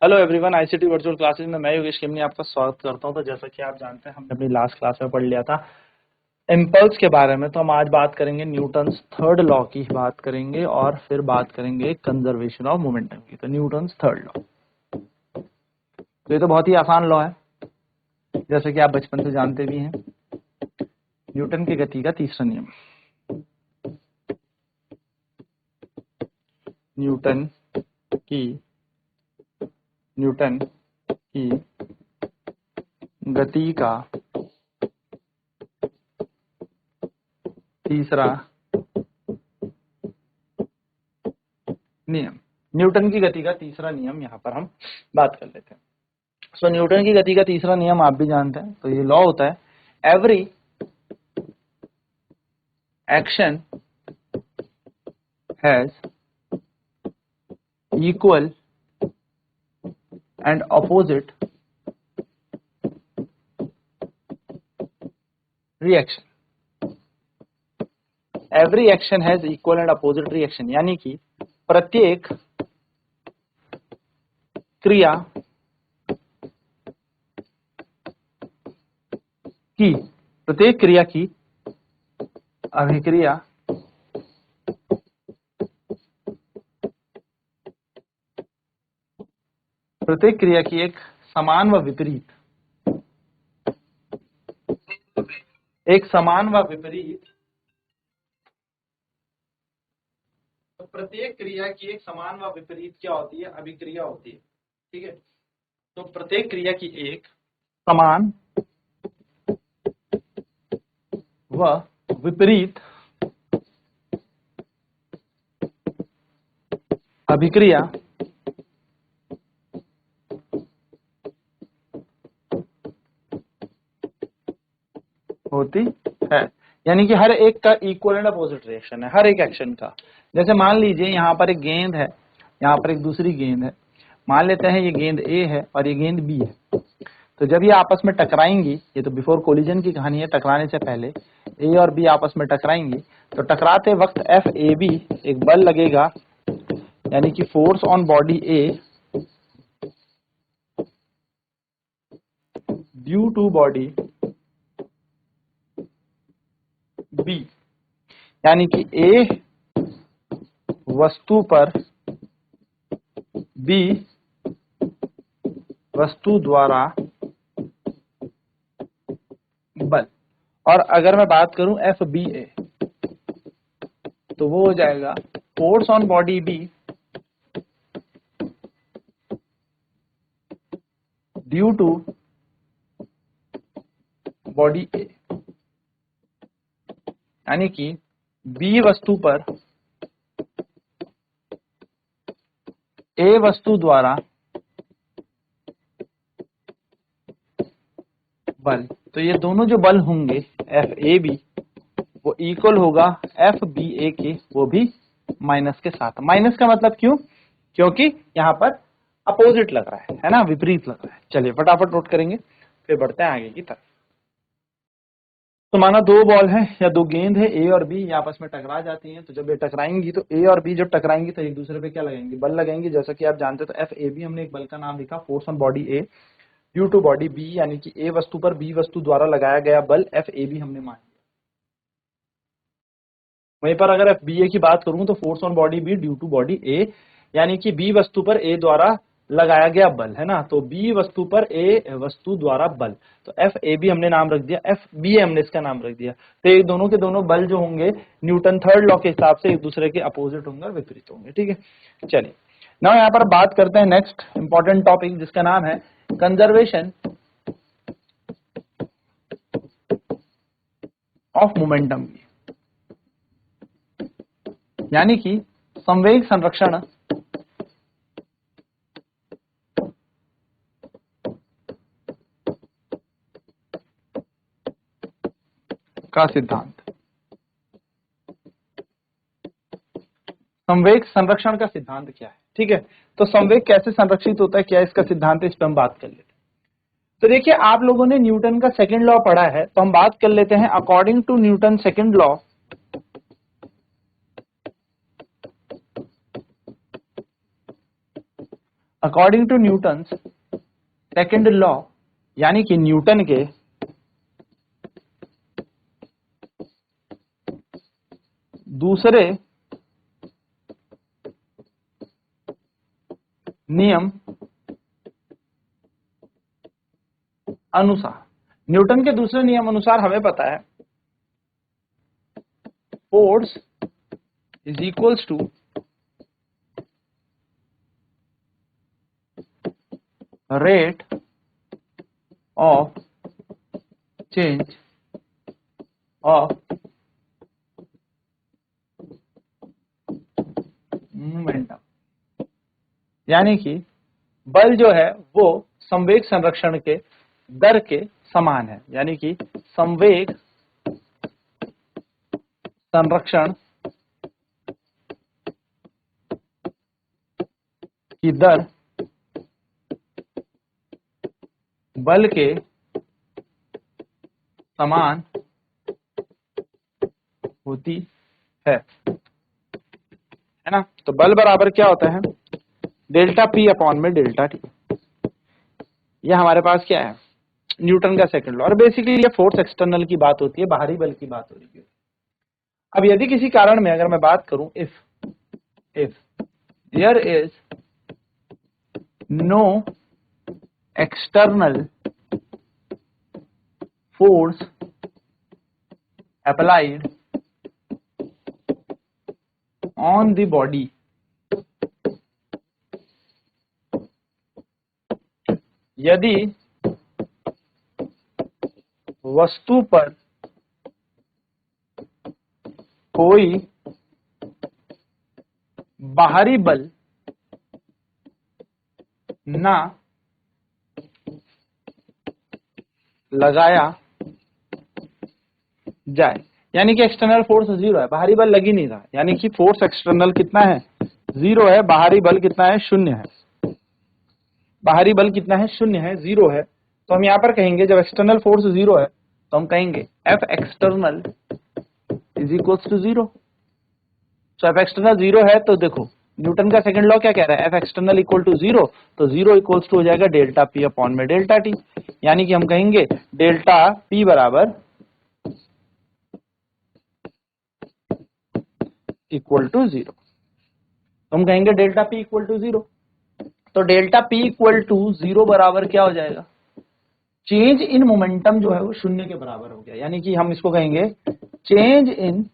Hello everyone, ICT virtual classes में मैं योगेश खेमनी आपका स्वागत करता हूं। तो जैसा कि आप जानते हैं, हमने अपनी लास्ट क्लास में पढ़ लिया था इम्पल्स के बारे में। तो हम आज बात करेंगे न्यूटन्स थर्ड लॉ की बात करेंगे और फिर बात करेंगे कंजर्वेशन ऑफ मोमेंटम की। तो न्यूटन्स थर्ड लॉ, तो ये तो बहुत ही आसान लॉ है, जैसे कि आप बचपन से जानते भी हैं। न्यूटन की गति का तीसरा नियम, न्यूटन की गति का तीसरा नियम, न्यूटन की गति का तीसरा नियम यहाँ पर हम बात कर लेते हैं। सो न्यूटन की गति का तीसरा नियम आप भी जानते हैं। तो ये लॉ होता है, every action has equal and opposite reaction. Every action has equal and opposite reaction, यानी कि प्रत्येक क्रिया की अभिक्रिया प्रत्येक क्रिया की एक समान व विपरीत तो प्रत्येक क्रिया की एक समान व विपरीत क्या होती है? अभिक्रिया होती है। ठीक है, तो प्रत्येक क्रिया की एक समान व विपरीत अभिक्रिया होती है, यानी कि हर एक का इक्वल एंड अपोजिट रिएक्शन है, हर एक एक्शन का। जैसे मान लीजिए यहाँ पर एक गेंद है, यहाँ पर एक दूसरी गेंद है। मान लेते हैं ये गेंद ए है और ये गेंद बी है। तो जब ये आपस में टकराएंगी, ये तो बिफोर कोलिजन की कहानी है, टकराने से पहले ए और बी आपस में टकराएंगी, तो टकराते वक्त एफ ए बी एक बल लगेगा, यानी कि force on body A due to body B, यानी कि ए वस्तु पर बी वस्तु द्वारा बल। और अगर मैं बात करूं एफ बी ए, तो वो हो जाएगा force on body B due to body A, यानी कि बी वस्तु पर ए वस्तु द्वारा बल। तो ये दोनों जो बल होंगे एफ ए बी, वो इक्वल होगा एफ बी ए के, वो भी माइनस के साथ। माइनस का मतलब क्यों? क्योंकि यहाँ पर अपोजिट लग रहा है ना, विपरीत लग रहा है। चलिए फटाफट नोट करेंगे, फिर बढ़ते हैं आगे की तरफ। तो माना दो बॉल है या दो गेंद है, ए और बी, ये आपस में टकरा जाती हैं। तो जब ये टकराएंगी, तो ए और बी जब टकराएंगी तो एक दूसरे पे क्या लगाएंगे? बल लगाएंगे। जैसा कि आप जानते हो, तो एफ ए बी हमने एक बल का नाम लिखा, force on body A due to body B, यानी कि ए वस्तु पर बी वस्तु द्वारा लगाया गया बल एफ ए बी हमने मान लिया। वहीं पर अगर एफ बी ए की बात करूं, तो force on body B due to body A, यानी कि बी वस्तु पर ए द्वारा लगाया गया बल, है ना। तो बी वस्तु पर ए वस्तु द्वारा बल, तो एफ ए बी हमने नाम रख दिया, एफ बी ए हमने इसका नाम रख दिया। तो ये दोनों के दोनों बल जो होंगे न्यूटन थर्ड लॉ के हिसाब से एक दूसरे के अपोजिट होंगे और विपरीत होंगे। ठीक है, चलिए नाउ यहाँ पर बात करते हैं नेक्स्ट इंपॉर्टेंट टॉपिक, जिसका नाम है कंजर्वेशन ऑफ मोमेंटम, यानी कि संवेग संरक्षण का सिद्धांत। संवेग संरक्षण का सिद्धांत क्या है? ठीक है, तो संवेग कैसे संरक्षित होता है, क्या इसका सिद्धांत है, इस पर हम बात कर लेते हैं। तो देखिए, आप लोगों ने न्यूटन का सेकंड लॉ पढ़ा है, तो हम बात कर लेते हैं। According to Newton second law, according to Newton second law, यानी कि न्यूटन के दूसरे नियम अनुसार, न्यूटन के दूसरे नियम अनुसार हमें पता है force is equals to rate of change of momentum, यानी कि बल जो है वो संवेग संरक्षण के दर के समान है, यानी कि संवेग संरक्षण की दर बल के समान होती है ना। तो बल बराबर क्या होता है, डेल्टा पी अपॉन में डेल्टा टी। यह हमारे पास क्या है, न्यूटन का सेकंड लॉ। और बेसिकली ये फोर्स एक्सटर्नल की बात होती है, बाहरी बल की बात हो रही है। अब यदि किसी कारण में अगर मैं बात करूं, if there is no external force applied on the body, यदि वस्तु पर कोई बाहरी बल ना लगाया जाए, यानी कि एक्सटर्नल फोर्स जीरो है, बाहरी बल लग ही नहीं रहा, यानी कि फोर्स एक्सटर्नल कितना है, जीरो है, बाहरी बल कितना है, शून्य है। बाहरी बल कितना है, शून्य है, जीरो है। तो हम यहां पर कहेंगे जब एक्सटर्नल फोर्स जीरो है तो हम कहेंगे F external is equals to zero. तो एफ एक्सटर्नल जीरो है, तो देखो न्यूटन का सेकंड लॉ क्या कह रहा है, F external equal to zero, तो जीरो इक्वल्स टू हो जाएगा डेल्टा पी अपॉन में डेल्टा टी, यानी कि हम कहेंगे डेल्टा पी बराबर इक्वल टू जीरो। हम कहेंगे delta P equal to zero, तो delta P equal to zero बराबर क्या हो जाएगा, चेंज इन मोमेंटम जो है वो शून्य के बराबर हो गया, यानी कि हम इसको कहेंगे change in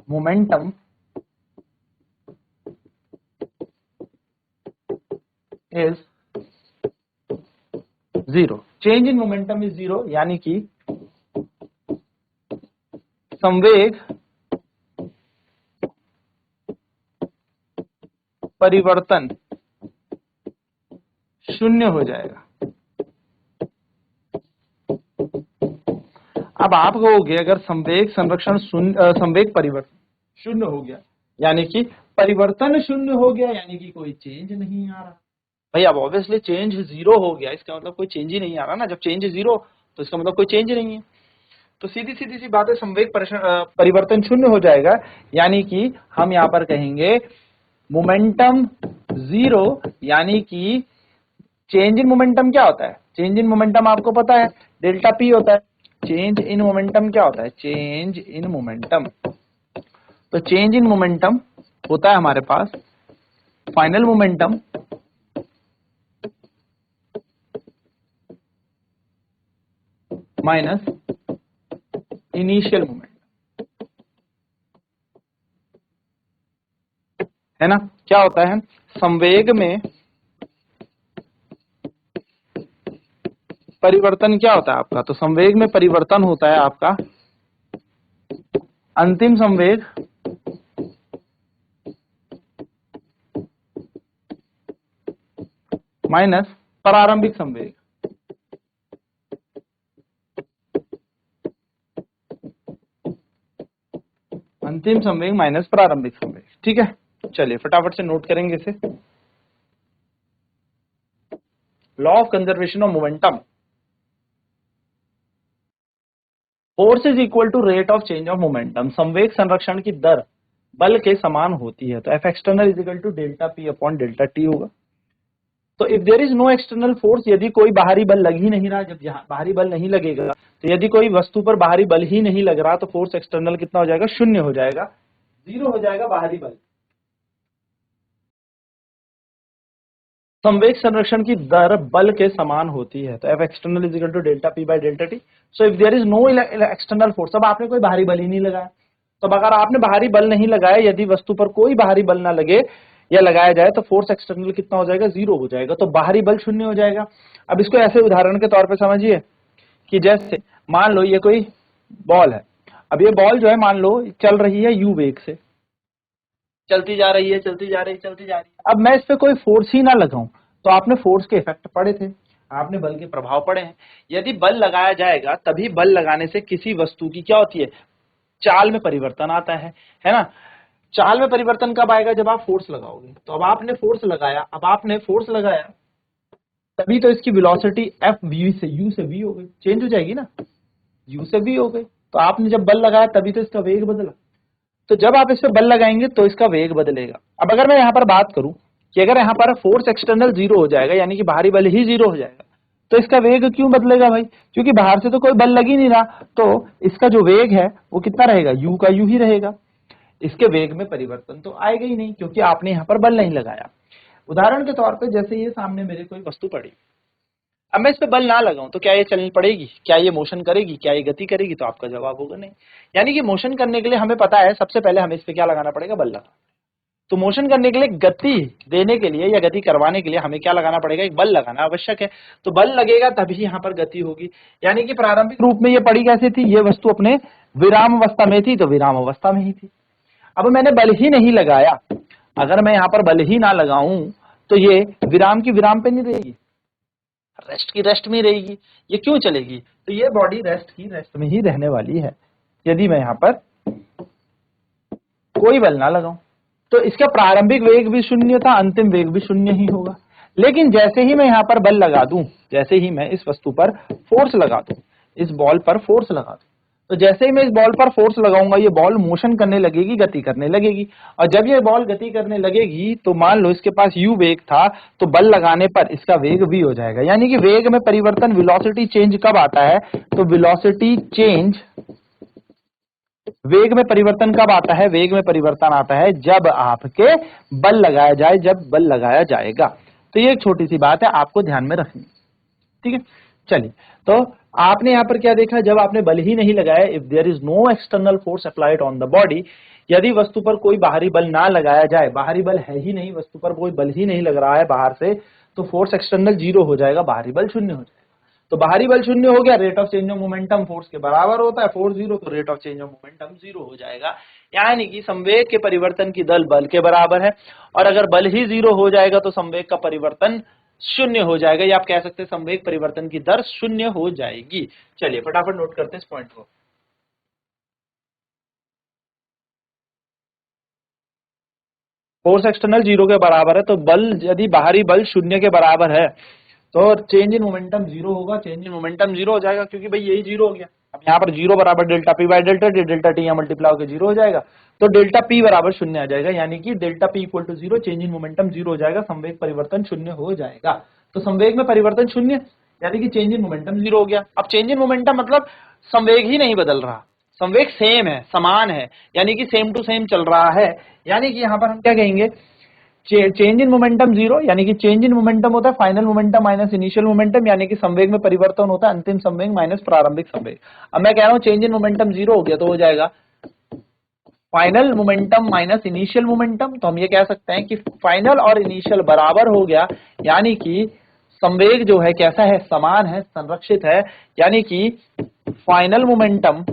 momentum is zero. Change in momentum is zero, यानी कि संवेग परिवर्तन शून्य हो जाएगा। अब आप कहोगे अगर संवेग संरक्षण संवेग परिवर्तन शून्य हो गया, यानी कि परिवर्तन शून्य हो गया, यानी कि कोई चेंज नहीं आ रहा। भाई अब ऑब्वियसली चेंज जीरो हो गया, इसका मतलब कोई चेंज ही नहीं आ रहा ना। जब चेंज जीरो तो इसका मतलब कोई चेंज नहीं है। तो सीधी सीधी सी बात है, संवेग परिवर्तन शून्य हो जाएगा, यानी कि हम यहां पर कहेंगे मोमेंटम जीरो, यानी कि चेंज इन मोमेंटम क्या होता है, चेंज इन मोमेंटम आपको पता है डेल्टा पी होता है। चेंज इन मोमेंटम क्या होता है, चेंज इन मोमेंटम, तो चेंज इन मोमेंटम होता है हमारे पास final momentum minus initial momentum, है ना। क्या होता है, संवेग में परिवर्तन क्या होता है आपका, तो संवेग में परिवर्तन होता है आपका अंतिम संवेग माइनस प्रारंभिक संवेग। अंतिम संवेग माइनस प्रारंभिक संवेग, ठीक है। चलिए फटाफट से नोट करेंगे इसे। Law of conservation of momentum, force is equal to rate of change of momentum, संवेग संरक्षण की दर बल के समान होती है। तो F external is equal to delta P upon delta T होगा। तो if there is no external force, यदि कोई बाहरी बल लग ही नहीं रहा, जब यहाँ बाहरी बल नहीं लगेगा, तो यदि कोई वस्तु पर बाहरी बल ही नहीं लग रहा, तो फोर्स एक्सटर्नल कितना हो जाएगा, शून्य हो जाएगा, जीरो हो जाएगा बाहरी बल। संवेग संरक्षण की दर बल के समान होती है। तो F external is equal to delta P by delta T. So if there is no external force, अब आपने कोई बाहरी बल ही नहीं लगाया, तो अगर आपने बाहरी बल नहीं लगाया, यदि वस्तु पर कोई बाहरी बल ना लगे या लगाया जाए, तो फोर्स एक्सटर्नल कितना हो जाएगा, जीरो हो जाएगा, तो बाहरी बल शून्य हो जाएगा। अब इसको ऐसे उदाहरण के तौर पर समझिए कि जैसे मान लो ये कोई बॉल है, अब ये बॉल जो है मान लो चल रही है यू वेग से, चलती जा रही है, चलती जा रही है, चलती जा रही है। अब मैं इस पे कोई फोर्स ही ना लगाऊं, तो आपने फोर्स के इफेक्ट पढ़े थे, आपने बल के प्रभाव पढ़े हैं। यदि बल लगाया जाएगा, तभी बल लगाने से किसी वस्तु की क्या होती है, चाल में परिवर्तन आता है ना। चाल में परिवर्तन कब आएगा, जब आप फोर्स लगाओगे। तो अब आपने फोर्स लगाया, अब आपने फोर्स लगाया, तभी तो इसकी वेलोसिटी एफ वी से यू से वी हो गई, चेंज हो जाएगी ना, यू से वी हो गई। तो आपने जब बल लगाया तभी तो इसका वेग बदला, तो जब आप इस पे बल लगाएंगे तो इसका वेग बदलेगा। अब अगर मैं यहाँ पर बात करूं कि अगर यहाँ पर फोर्स एक्सटर्नल जीरो हो जाएगा, यानी कि बाहरी बल ही जीरो हो जाएगा, तो इसका वेग क्यों बदलेगा भाई, क्योंकि बाहर से तो कोई बल लग ही नहीं रहा, तो इसका जो वेग है वो कितना रहेगा, यू का यू ही रहेगा। इसके वेग में परिवर्तन तो आएगा ही नहीं, क्योंकि आपने यहाँ पर बल नहीं लगाया। उदाहरण के तौर पर जैसे ये सामने मेरे कोई वस्तु पड़ी, अब मैं इस पे बल ना लगाऊं तो क्या ये चलनी पड़ेगी, क्या ये मोशन करेगी, क्या ये गति करेगी, तो आपका जवाब होगा नहीं। यानी कि मोशन करने के लिए हमें पता है सबसे पहले हमें इस पे क्या लगाना पड़ेगा, बल लगाना। तो मोशन करने के लिए, गति देने के लिए या गति करवाने के लिए हमें क्या लगाना पड़ेगा, एक बल लगाना आवश्यक है। तो बल लगेगा तभी यहाँ पर गति होगी। यानी कि प्रारंभिक रूप में ये पड़ी कैसे थी, ये वस्तु अपने विराम अवस्था में थी, तो विराम अवस्था में ही थी। अब मैंने बल ही नहीं लगाया, अगर मैं यहाँ पर बल ही ना लगाऊं तो ये विराम की विराम पे नहीं रहेगी, रेस्ट की रेस्ट में रहेगी। ये क्यों चलेगी, तो ये बॉडी रेस्ट की रेस्ट में ही रहने वाली है, यदि मैं यहाँ पर कोई बल ना लगाऊं। तो इसका प्रारंभिक वेग भी शून्य था, अंतिम वेग भी शून्य ही होगा। लेकिन जैसे ही मैं यहाँ पर बल लगा दूं, जैसे ही मैं इस वस्तु पर फोर्स लगा दूं, इस बॉल पर फोर्स लगा दूं, तो जैसे ही मैं इस बॉल पर फोर्स लगाऊंगा, ये बॉल मोशन करने लगेगी, गति करने लगेगी। और जब ये बॉल गति करने लगेगी, तो मान लो इसके पास u वेग था, तो बल लगाने पर इसका वेग v हो जाएगा। यानी कि वेग में परिवर्तन, वेलोसिटी चेंज कब आता है, तो वेलोसिटी चेंज, वेग में परिवर्तन कब आता है, वेग में परिवर्तन आता है जब आपके बल लगाया जाए, जब बल लगाया जाएगा। तो ये एक छोटी सी बात है, आपको ध्यान में रखनी, ठीक है। चलिए, तो आपने यहां पर क्या देखा, जब आपने बल ही नहीं लगाया, if there is no external force applied on the body, यदि वस्तु पर कोई बाहरी बल ना लगाया जाए, बाहरी बल है ही नहीं, वस्तु पर कोई बल ही नहीं लग रहा है बाहर से, तो फोर्स एक्सटर्नल जीरो हो जाएगा, बाहरी बल शून्य हो जाएगा। तो बाहरी बल शून्य हो गया, rate of change of momentum force के बराबर होता है, फोर्स जीरो, तो rate of change of momentum zero हो जाएगा। यानी कि संवेग के परिवर्तन की दर बल के बराबर है, और अगर बल ही जीरो हो जाएगा तो संवेग का परिवर्तन शून्य हो जाएगा, या आप कह सकते हैं संवेग परिवर्तन की दर शून्य हो जाएगी। चलिए फटाफट नोट करते हैं इस पॉइंट को। फोर्स एक्सटर्नल जीरो के बराबर है, तो बल, यदि बाहरी बल शून्य के बराबर है, तो चेंज इन मोमेंटम जीरो होगा, चेंज इन मोमेंटम जीरो हो जाएगा, क्योंकि भाई यही जीरो हो गया। अब यहाँ पर जीरो बराबर delta P by delta T, delta T यहाँ मल्टीप्लाई होकर जीरो हो जाएगा, तो डेल्टा पी बराबर शून्य आ जाएगा, यानी कि delta P equal to zero, change in momentum zero हो जाएगा, संवेग परिवर्तन शून्य हो जाएगा। तो संवेग में परिवर्तन शून्य, यानी कि चेंज इन मोमेंटम जीरो हो गया। अब चेंज इन मोमेंटम मतलब संवेग ही नहीं बदल रहा, संवेग सेम है, समान है, यानी कि सेम टू सेम चल रहा है। यानी कि यहाँ पर हम क्या कहेंगे, चेंज इन मोमेंटम जीरो, यानी कि चेंज इन मोमेंटम होता है final momentum minus initial momentum, यानी कि संवेग में परिवर्तन होता है अंतिम संवेग माइनस प्रारंभिक संवेग। अब मैं कह रहा हूं चेंज इन मोमेंटम जीरो हो गया, तो हो जाएगा final momentum minus initial momentum. तो हम ये कह सकते हैं कि फाइनल और इनिशियल बराबर हो गया, यानी कि संवेग जो है कैसा है, समान है, संरक्षित है। यानी कि final momentum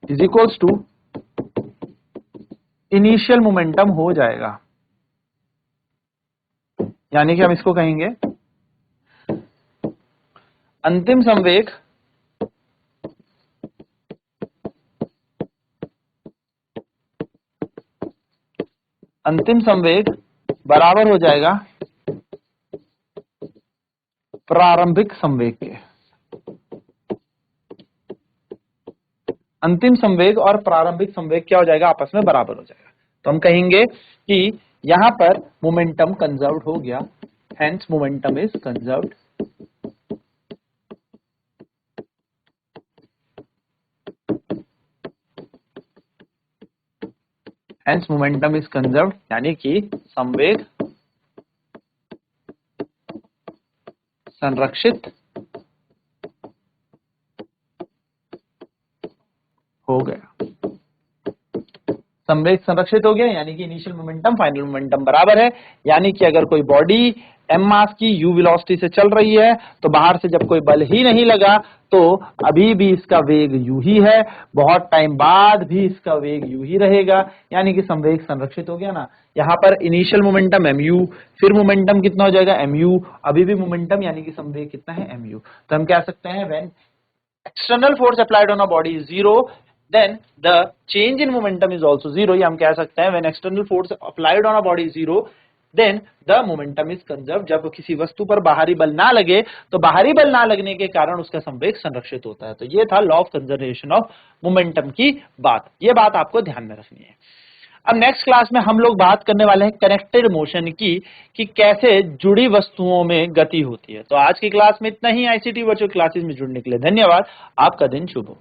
is equals to initial momentum हो जाएगा। यानी कि हम इसको कहेंगे अंतिम संवेग बराबर हो जाएगा प्रारंभिक संवेग के। अंतिम संवेग और प्रारंभिक संवेग क्या हो जाएगा, आपस में बराबर हो जाएगा। तो हम कहेंगे कि यहां पर मोमेंटम कंजर्व्ड हो गया, hence momentum is conserved. Hence momentum is conserved, यानी कि संवेग संरक्षित हो गया। संवेग संरक्षित हो गया यानी कि इनिशियल मोमेंटम फाइनल मोमेंटम बराबर है। यानी कि अगर कोई बॉडी m मास की u वेलोसिटी से चल रही है तो बाहर से जब कोई बल ही नहीं लगा तो अभी भी इसका वेग u ही है, बहुत टाइम बाद भी इसका वेग u ही रहेगा, यानी कि संवेग संरक्षित हो गया ना। यहाँ पर इनिशियल मोमेंटम mu, फिर मोमेंटम कितना हो जाएगा mu, अभी भी मोमेंटम यानी कि संवेग कितना है mu। तो हम कह सकते हैं when external force applied on a body is zero, then the change in momentum is also zero। ये हम कह सकते हैं when external force applied on a body is zero, then the momentum is conserved। जब किसी वस्तु पर बाहरी बल ना लगे तो बाहरी बल ना लगने के कारण उसका संवेग संरक्षित होता है। तो ये था law of conservation of momentum की बात, ये बात आपको ध्यान में रखनी है। अब नेक्स्ट क्लास में हम लोग बात करने वाले हैं कनेक्टेड मोशन की, कि कैसे जुड़ी वस्तुओं में गति होती है। तो आज की क्लास में इतना ही। आईसीटी वर्चुअल क्लासेस में जुड़ने के लिए धन्यवाद। आपका दिन शुभ हो।